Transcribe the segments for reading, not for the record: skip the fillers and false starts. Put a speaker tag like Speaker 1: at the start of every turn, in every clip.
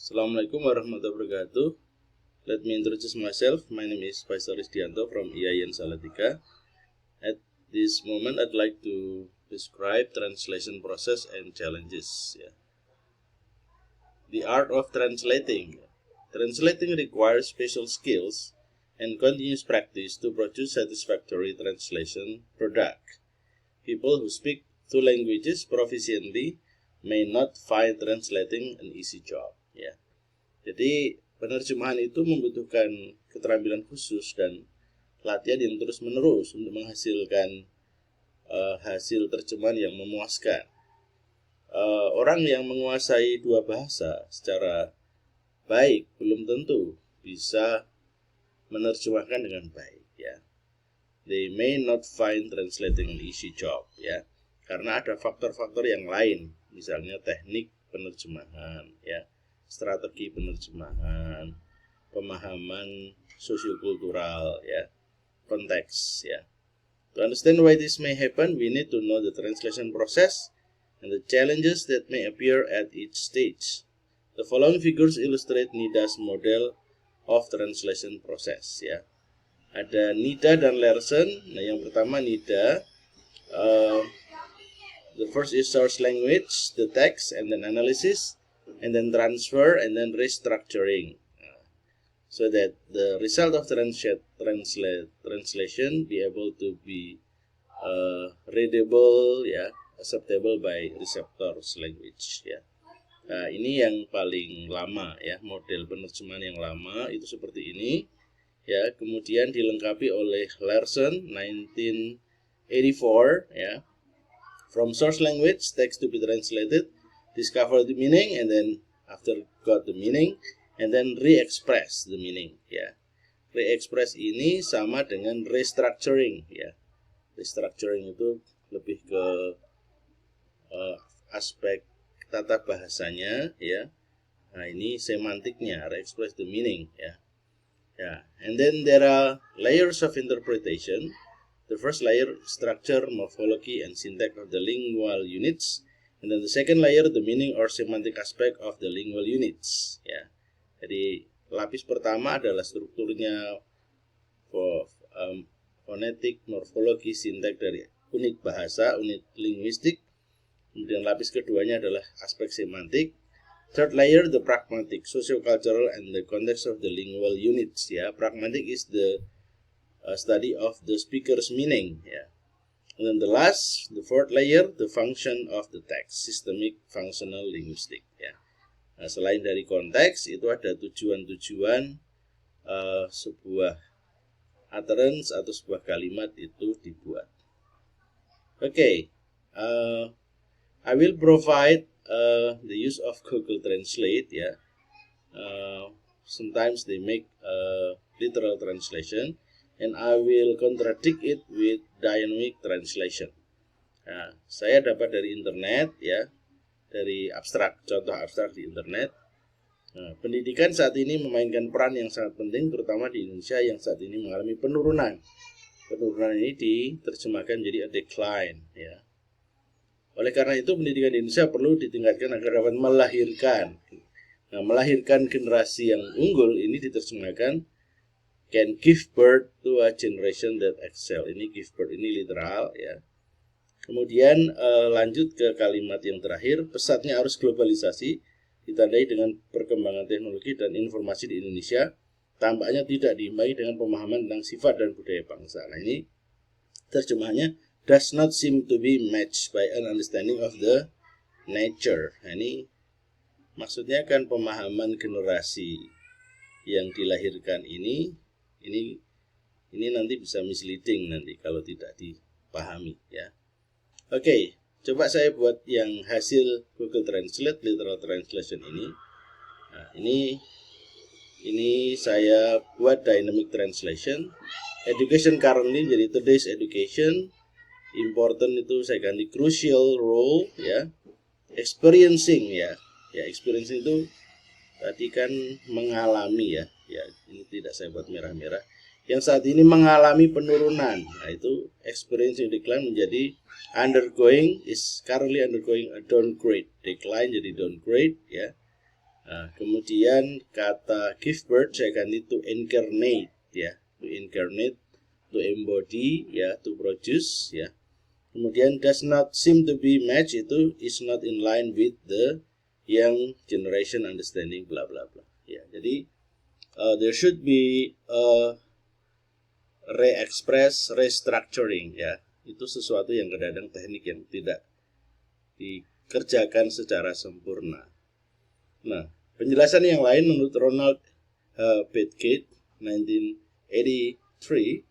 Speaker 1: Assalamualaikum warahmatullahi wabarakatuh. Let me introduce myself. My name is Faisal Rizdianto from IAIN Salatiga. At this moment, I'd like to describe translation process and challenges. The art of translating. Translating requires special skills and continuous practice to produce satisfactory translation product. People who speak two languages proficiently may not find translating an easy job. Jadi penerjemahan itu membutuhkan keterampilan khusus dan latihan yang terus-menerus untuk menghasilkan hasil terjemahan yang memuaskan. Orang yang menguasai dua bahasa secara baik belum tentu bisa menerjemahkan dengan baik. They may not find translating an easy job, karena ada faktor-faktor yang lain, misalnya teknik penerjemahan, strategi penerjemahan, pemahaman sosiokultural, konteks, To understand why this may happen, we need to know the translation process and the challenges that may appear at each stage. The following figures illustrate NIDA's model of translation process, Ada Nida dan Larson. Nah, yang pertama Nida, the first is source language, the text, and then analysis, and then transfer, and then restructuring, so that the result of translation be able to be readable, acceptable by receptors language, Nah, ini yang paling lama, model penerjemahan yang lama itu seperti ini, kemudian dilengkapi oleh Larson 1984, from source language text to be translated, discover the meaning, and then after got the meaning, and then re-express the meaning, Re-express ini sama dengan restructuring, Restructuring itu lebih ke aspek tata bahasanya, Nah, ini semantiknya, re-express the meaning, And then there are layers of interpretation. The first layer, structure, morphology, and syntax of the lingual units. And then the second layer, the meaning or semantic aspect of the lingual units. Jadi lapis pertama adalah strukturnya, fonetik, morfologi, sintak dari unit bahasa, unit linguistik. Kemudian lapis keduanya adalah aspek semantik. Third layer, the pragmatic, socio-cultural, and the context of the lingual units. Pragmatic is the study of the speaker's meaning. And then the last, the fourth layer, the function of the text, systemic, functional, linguistic. Nah, selain dari konteks, itu ada tujuan-tujuan sebuah utterance atau sebuah kalimat itu dibuat. I will provide the use of Google Translate. Sometimes they make literal translation, and I will contradict it with dynamic translation. Nah, saya dapat dari internet, dari contoh abstrak di internet. Nah, pendidikan saat ini memainkan peran yang sangat penting, terutama di Indonesia yang saat ini mengalami penurunan. Penurunan ini diterjemahkan jadi a decline, Oleh karena itu, pendidikan di Indonesia perlu ditingkatkan agar dapat melahirkan. Nah, melahirkan generasi yang unggul ini diterjemahkan can give birth to a generation that excel. Ini give birth, ini literal, Kemudian lanjut ke kalimat yang terakhir, pesatnya arus globalisasi ditandai dengan perkembangan teknologi dan informasi di Indonesia tampaknya tidak diimbangi dengan pemahaman tentang sifat dan budaya bangsa. Nah, ini terjemahannya does not seem to be matched by an understanding of the nature. Nah, ini maksudnya kan pemahaman generasi yang dilahirkan ini nanti bisa misleading nanti kalau tidak dipahami, Coba saya buat yang hasil Google Translate literal translation ini. Nah, ini saya buat dynamic translation. Education currently jadi today's education. Important itu saya ganti crucial role, Experiencing, experiencing itu tadi kan mengalami, ini tidak saya buat merah-merah. Yang saat ini mengalami penurunan, nah itu experiencing decline menjadi currently undergoing a downgrade. Decline jadi downgrade, Nah, kemudian kata give birth saya ganti to incarnate ya, to incarnate, to embody ya, to produce ya. Kemudian does not seem to be match itu is not in line with the young generation understanding bla bla bla ya. Jadi there should be re-express, restructuring ya. Itu sesuatu yang kadang-kadang teknik yang tidak dikerjakan secara sempurna. Nah, penjelasan yang lain menurut Ronald Bedgate 1983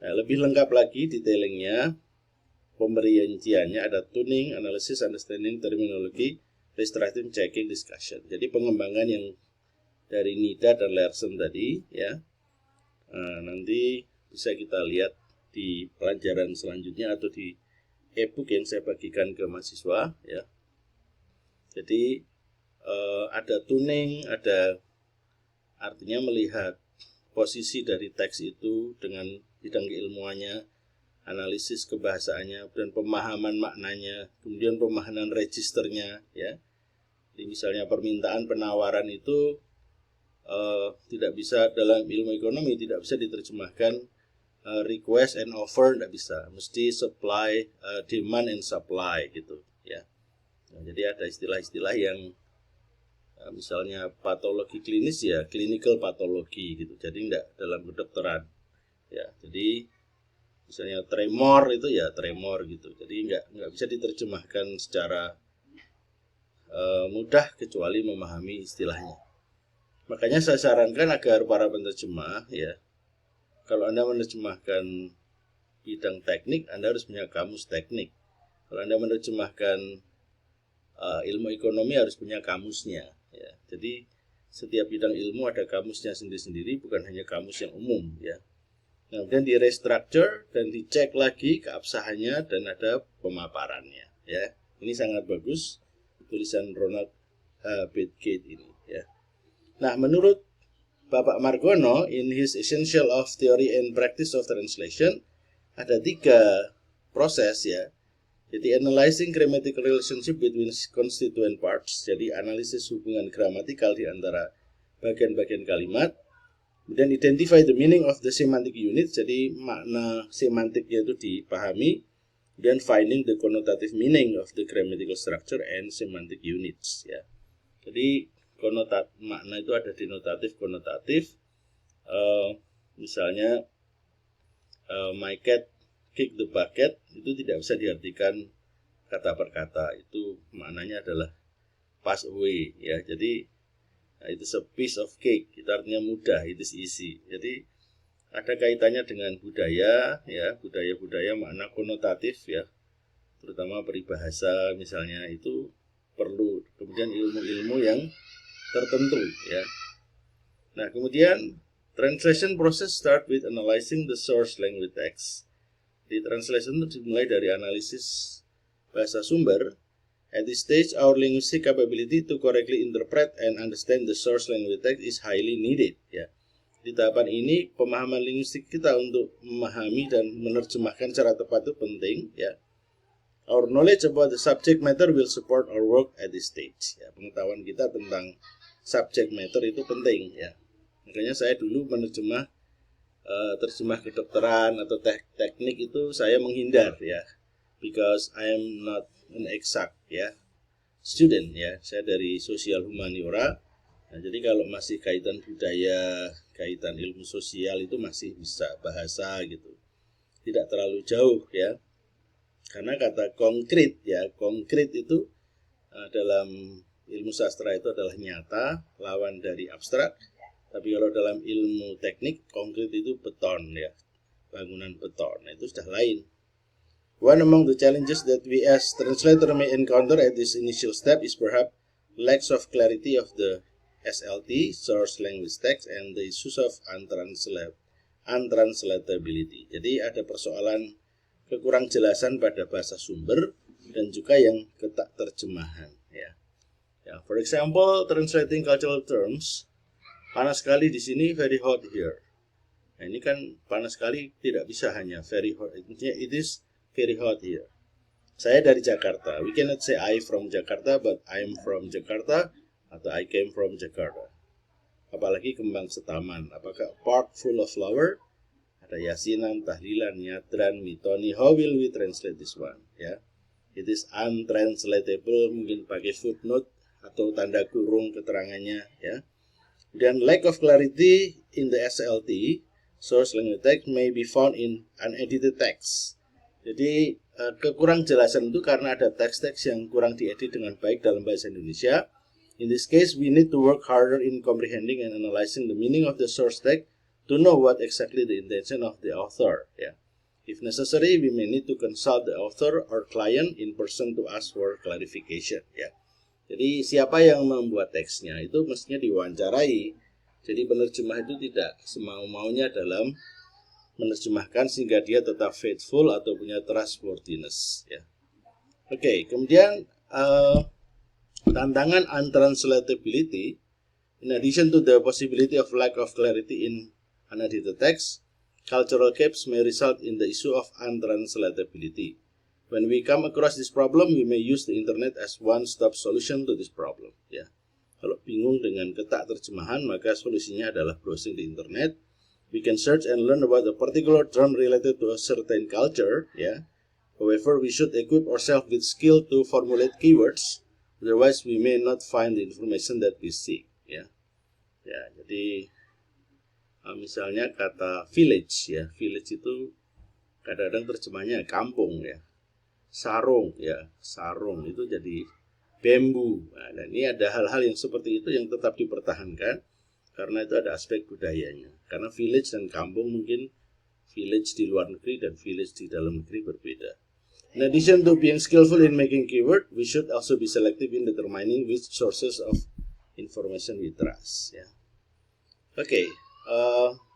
Speaker 1: lebih lengkap lagi detailingnya, pemberianciannya ada tuning, analysis, understanding, terminologi, restorative, checking, discussion. Jadi pengembangan yang dari Nida dan Larson tadi ya, nanti bisa kita lihat di pelajaran selanjutnya atau di e-book yang saya bagikan ke mahasiswa ya. Jadi ada tuning, ada artinya melihat posisi dari teks itu dengan bidang keilmuannya, analisis kebahasaannya, dan pemahaman maknanya, kemudian pemahaman registernya ya. Jadi misalnya permintaan penawaran itu tidak bisa dalam ilmu ekonomi tidak bisa diterjemahkan request and offer, tidak bisa, mesti supply, demand and supply gitu ya. Nah, jadi ada istilah-istilah yang misalnya patologi klinis ya clinical patologi gitu, jadi enggak dalam kedokteran ya. Jadi misalnya tremor itu ya tremor gitu, jadi enggak bisa diterjemahkan secara mudah kecuali memahami istilahnya. Makanya saya sarankan agar para penerjemah ya, kalau Anda menerjemahkan bidang teknik, Anda harus punya kamus teknik. Kalau Anda menerjemahkan ilmu ekonomi harus punya kamusnya ya. Jadi setiap bidang ilmu ada kamusnya sendiri-sendiri, bukan hanya kamus yang umum ya. Nah, kemudian di restructure dan dicek lagi keabsahannya dan ada pemaparannya ya. Ini sangat bagus tulisan Ronald Bedgate ini ya. Nah, menurut Bapak Margono in his Essential of Theory and Practice of Translation ada 3 proses ya. Jadi analyzing grammatical relationship between constituent parts, jadi analisis hubungan gramatikal di antara bagian-bagian kalimat. Kemudian identify the meaning of the semantic unit, jadi makna semantiknya itu dipahami. Kemudian finding the connotative meaning of the grammatical structure and semantic units ya. Jadi makna itu ada denotatif, konotatif. Misalnya my cat kick the bucket itu tidak bisa diartikan kata per kata, itu maknanya adalah pass away ya. Jadi it is a piece of cake, itu artinya mudah, it is easy. Jadi ada kaitannya dengan budaya ya, budaya-budaya makna konotatif ya, terutama peribahasa misalnya, itu perlu. Kemudian ilmu-ilmu yang tertentu ya. Nah, kemudian translation process start with analyzing the source language text. Di translation itu dimulai dari analisis bahasa sumber. At this stage, our linguistic capability to correctly interpret and understand the source language text is highly needed. Ya. Di tahapan ini, pemahaman linguistik kita untuk memahami dan menerjemahkan secara tepat itu penting. Ya. Our knowledge about the subject matter will support our work at this stage. Ya. Pengetahuan kita tentang subject matter itu penting. Ya. Makanya saya dulu menerjemah terjemah kedokteran atau teknik itu saya menghindar ya, because I am not an exact ya student ya, saya dari sosial humaniora. Nah, jadi kalau masih kaitan budaya, kaitan ilmu sosial itu masih bisa bahasa gitu, tidak terlalu jauh ya. Karena kata konkret ya, konkret itu dalam ilmu sastra itu adalah nyata, lawan dari abstrak. Tapi kalau dalam ilmu teknik, konkret itu beton ya, bangunan beton. Nah, itu sudah lain. One among the challenges that we as translator may encounter at this initial step is perhaps lack of clarity of the SLT, source language text, and the issues of untranslatability. Jadi ada persoalan kekurang jelasan pada bahasa sumber dan juga yang ketak terjemahan ya. For example, translating cultural terms. Panas sekali di sini, very hot here. Nah, ini kan panas sekali tidak bisa hanya very hot. It is very hot here. Saya dari Jakarta. We cannot say I from Jakarta, but I am from Jakarta. atau I came from Jakarta. Apalagi kembang setaman, apakah park full of flower? Ada yasinan, tahlilan, nyadran, mitoni. How will we translate this one? Ya, it is untranslatable, mungkin pakai footnote atau tanda kurung keterangannya. Ya, dan lack of clarity in the SLT, source language text, may be found in unedited text. Jadi kekurang jelasan itu karena ada teks-teks yang kurang diedit dengan baik dalam bahasa Indonesia. In this case, we need to work harder in comprehending and analyzing the meaning of the source text to know what exactly the intention of the author. Yeah. If necessary, we may need to consult the author or client in person to ask for clarification. Ya. Jadi siapa yang membuat teksnya itu mestinya diwawancarai. Jadi penerjemah itu tidak semau-maunya dalam menerjemahkan sehingga dia tetap faithful atau punya trustworthiness. Ya. Oke, kemudian tantangan untranslatability. In addition to the possibility of lack of clarity in unedited text, cultural gaps may result in the issue of untranslatability. When we come across this problem, we may use the internet as one-stop solution to this problem. Ya, kalau bingung dengan ketak terjemahan, maka solusinya adalah browsing di internet. We can search and learn about a particular term related to a certain culture. Ya, however, we should equip ourselves with skill to formulate keywords. Otherwise, we may not find the information that we seek. Ya, jadi misalnya kata village, ya, village itu kadang-kadang terjemahnya kampung, ya, sarung, ya, sarung itu jadi bambu. Nah, dan ini ada hal-hal yang seperti itu yang tetap dipertahankan karena itu ada aspek budayanya. Karena village dan kampung mungkin village di luar negeri dan village di dalam negeri berbeda. In addition to being skillful in making keyword, we should also be selective in determining which sources of information we trust. Ya. Oke.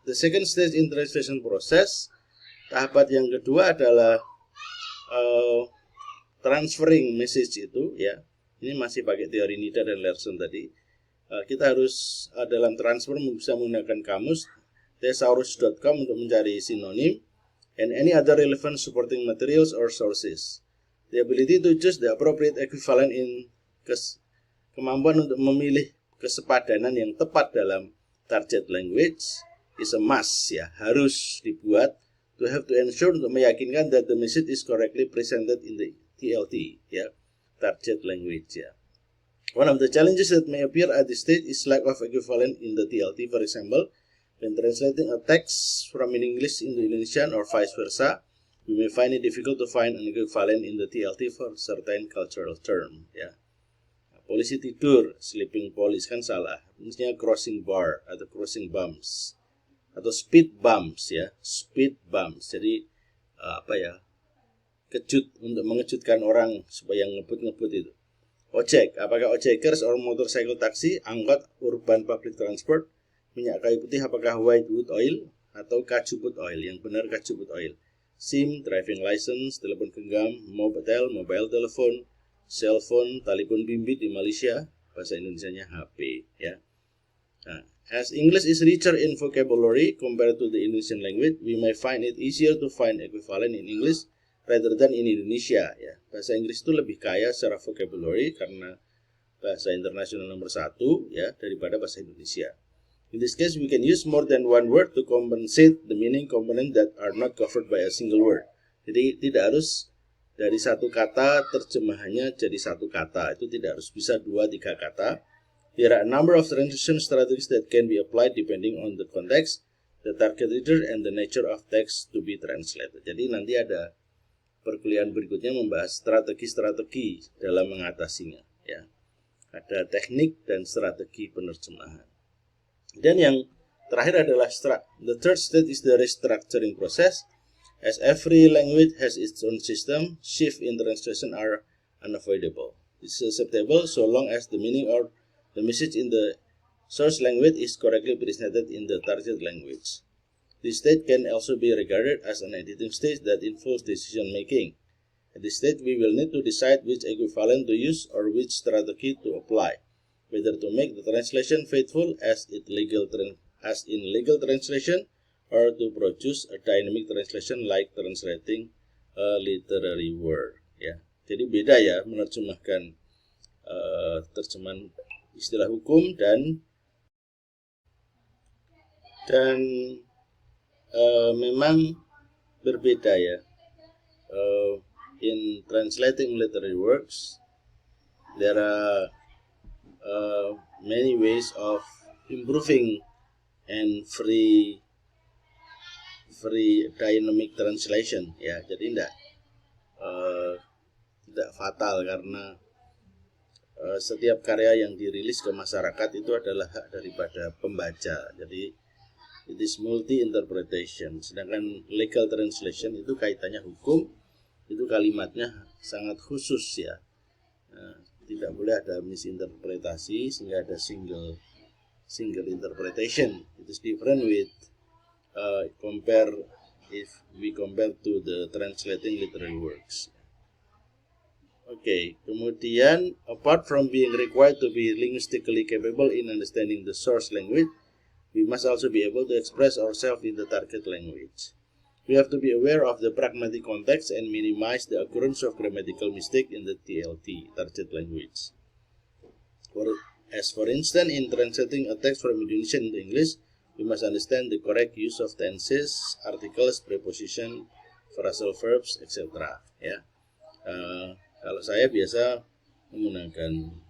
Speaker 1: The second stage in translation process, tahapan yang kedua adalah transferring message itu, ya. Ini masih pakai teori Nida dan Larson tadi. Kita harus dalam transfer bisa menggunakan kamus thesaurus.com untuk mencari sinonim and any other relevant supporting materials or sources. The ability to choose the appropriate equivalent in kemampuan untuk memilih kesepadanan yang tepat dalam target language is a must, ya, harus dibuat to have to ensure, untuk meyakinkan that the message is correctly presented in the TLT, ya, target language, ya. One of the challenges that may appear at this stage is lack of equivalent in the TLT. For example, when translating a text from English into Indonesian or vice versa, we may find it difficult to find an equivalent in the TLT for certain cultural term, ya. Polisi tidur, sleeping police kan salah. Misalnya crossing bar atau crossing bumps atau speed bumps, ya, speed bumps. Jadi kejut, untuk mengejutkan orang supaya ngebut itu. Ojek, apakah ojekers or motorcycle taxi, angkot, urban public transport, minyak kayu putih apakah white wood oil atau kajuput oil? Yang benar kajuput oil. SIM, driving license, telepon genggam, mobile telepon, cellphone, telepon bimbit di Malaysia, bahasa Indonesianya HP, ya. Nah, as English is richer in vocabulary compared to the Indonesian language, we may find it easier to find equivalent in English rather than in Indonesia, ya. Bahasa Inggris itu lebih kaya secara vocabulary karena bahasa internasional nomor 1, ya, daripada bahasa Indonesia. In this case, we can use more than one word to compensate the meaning component that are not covered by a single word. Jadi tidak harus dari satu kata terjemahannya jadi satu kata, itu tidak harus bisa 2-3 kata. There are a number of translation strategies that can be applied depending on the context, the target reader, and the nature of text to be translated. Jadi nanti ada perkuliahan berikutnya membahas strategi-strategi dalam mengatasinya, ya. Ada teknik dan strategi penerjemahan. Dan yang terakhir adalah the third stage is the restructuring process. As every language has its own system, shift in translation are unavoidable. It's acceptable so long as the meaning or the message in the source language is correctly presented in the target language. This stage can also be regarded as an editing stage that involves decision making. At this stage, we will need to decide which equivalent to use or which strategy to apply, whether to make the translation faithful as in legal translation, or to produce a dynamic translation like translating a literary work, ya. Jadi beda, ya, menerjemahkan terjemahan istilah hukum dan memang berbeda ya. In translating literary works, there are many ways of improving and free dynamic translation ya. Jadi tidak fatal karena setiap karya yang dirilis ke masyarakat itu adalah hak daripada pembaca. Jadi it is multi interpretation. Sedangkan legal translation itu kaitannya hukum, itu kalimatnya sangat khusus ya. Tidak boleh ada misinterpretasi sehingga ada single interpretation. It is different with if we compare to the translating literary works. Kemudian apart from being required to be linguistically capable in understanding the source language, we must also be able to express ourselves in the target language. We have to be aware of the pragmatic context and minimize the occurrence of grammatical mistake in the TLT, target language. For instance, in translating a text from Indonesian into English, we must understand the correct use of tenses, articles, preposition, phrasal verbs, etc. Ya. Kalau saya biasa menggunakan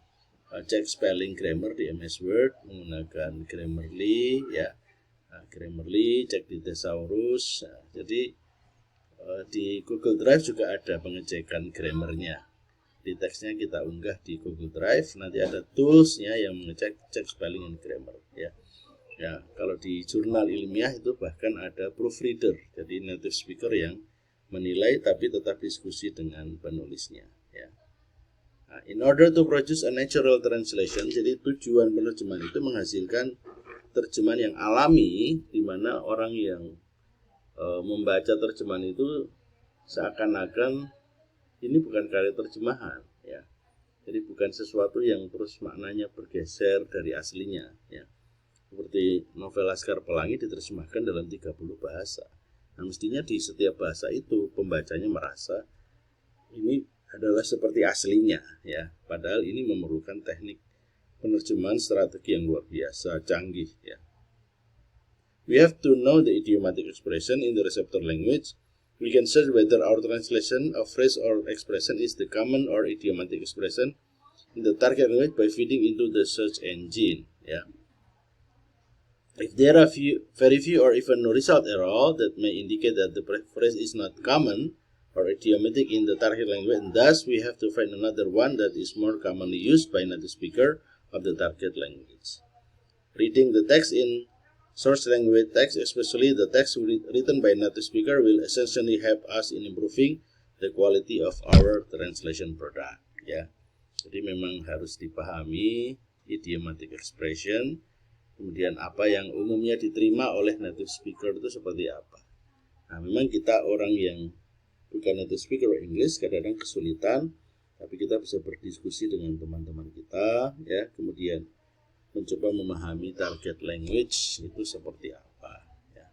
Speaker 1: cek spelling grammar di MS Word, menggunakan Grammarly ya. Grammarly, cek di Thesaurus. Jadi di Google Drive juga ada pengecekan grammarnya. Di teksnya kita unggah di Google Drive, nanti ada toolsnya yang mengecek spelling and grammar ya. Ya, kalau di jurnal ilmiah itu bahkan ada proofreader, jadi native speaker yang menilai tapi tetap diskusi dengan penulisnya ya. Nah, in order to produce a natural translation, jadi tujuan penerjemahan itu menghasilkan terjemahan yang alami, di mana orang yang membaca terjemahan itu seakan-akan ini bukan karya terjemahan ya. Jadi bukan sesuatu yang terus maknanya bergeser dari aslinya ya. Seperti novel Laskar Pelangi diterjemahkan dalam 30 bahasa. Nah, mestinya di setiap bahasa itu pembacanya merasa ini adalah seperti aslinya ya. Padahal ini memerlukan teknik penerjemahan strategi yang luar biasa canggih ya. We have to know the idiomatic expression in the receptor language. We can search whether our translation of phrase or expression is the common or idiomatic expression in the target language by feeding into the search engine ya. If there are very few or even no result at all, that may indicate that the phrase is not common or idiomatic in the target language, and thus we have to find another one that is more commonly used by native speaker of the target language. Reading the text in source language text, especially the text written by native speaker, will essentially help us in improving the quality of our translation product. Ya, jadi memang harus dipahami idiomatic expression. Kemudian apa yang umumnya diterima oleh native speaker itu seperti apa. Nah, memang kita orang yang bukan native speaker English kadang-kadang kesulitan, tapi kita bisa berdiskusi dengan teman-teman kita ya, kemudian mencoba memahami target language itu seperti apa ya.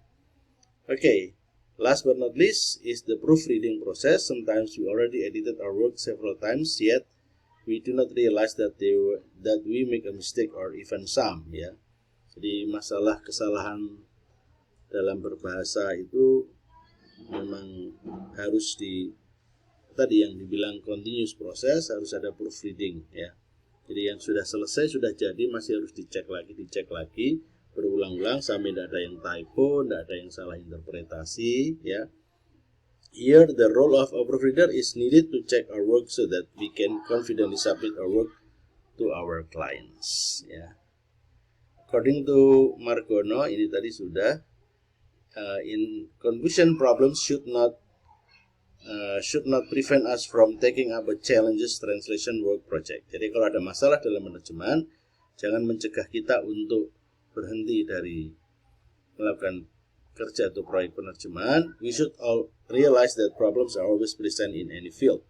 Speaker 1: Last but not least is the proofreading process. Sometimes we already edited our work several times, yet we do not realize that we make a mistake or even some ya. Jadi masalah kesalahan dalam berbahasa itu memang harus tadi yang dibilang continuous proses, harus ada proofreading ya. Jadi yang sudah selesai, sudah jadi, masih harus dicek lagi berulang-ulang sampai tidak ada yang typo, tidak ada yang salah interpretasi ya. Here the role of a proofreader is needed to check our work so that we can confidently submit our work to our clients ya. According to Margono, ini tadi sudah in confusion problems should not prevent us from taking up a challenges translation work project. Jadi kalau ada masalah dalam penerjemahan, jangan mencegah kita untuk berhenti dari melakukan kerja atau proyek penerjemahan. We should all realize that problems are always present in any field.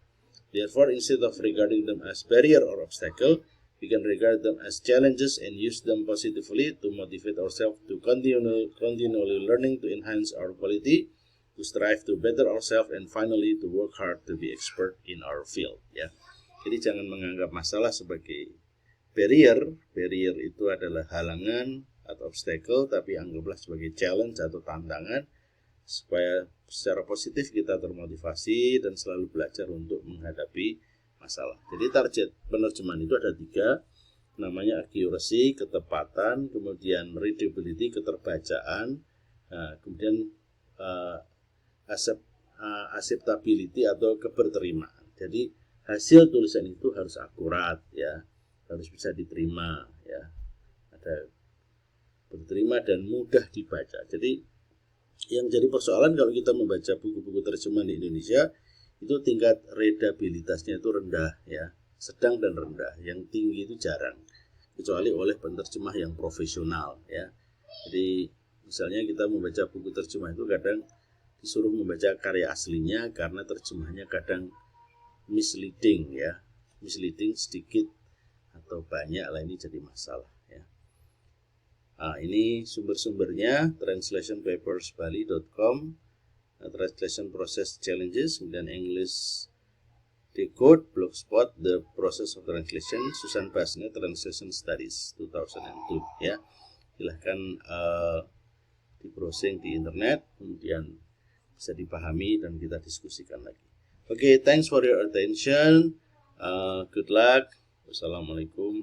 Speaker 1: Therefore, instead of regarding them as barrier or obstacle, we can regard them as challenges and use them positively to motivate ourselves to continually learning to enhance our quality, to strive to better ourselves, and finally to work hard to be expert in our field. Ya, jadi jangan menganggap masalah sebagai Barrier itu adalah halangan atau obstacle, tapi anggaplah sebagai challenge atau tantangan supaya secara positif kita termotivasi dan selalu belajar untuk menghadapi masalah. Jadi target penerjemahan itu ada 3, namanya accuracy, ketepatan, kemudian readability, keterbacaan, kemudian acceptability atau keberterimaan. Jadi hasil tulisan itu harus akurat, ya, harus bisa diterima, ya, ada berterima dan mudah dibaca. Jadi yang jadi persoalan kalau kita membaca buku-buku terjemahan di Indonesia itu tingkat readabilitasnya itu rendah, ya, sedang dan rendah. Yang tinggi itu jarang, kecuali oleh penerjemah yang profesional, ya. Jadi misalnya kita membaca buku terjemah itu kadang disuruh membaca karya aslinya karena terjemahnya kadang misleading, ya, misleading sedikit atau banyak lah, ini jadi masalah, ya. Ini sumber-sumbernya translationpapersbali.com, translation process challenges, kemudian English Decode, Blogspot, The Process of Translation, Susan Basnet, Translation Studies 2002, ya. Silahkan di browsing di internet, kemudian bisa dipahami dan kita diskusikan lagi. Oke, thanks for your attention. Good luck. Wassalamualaikum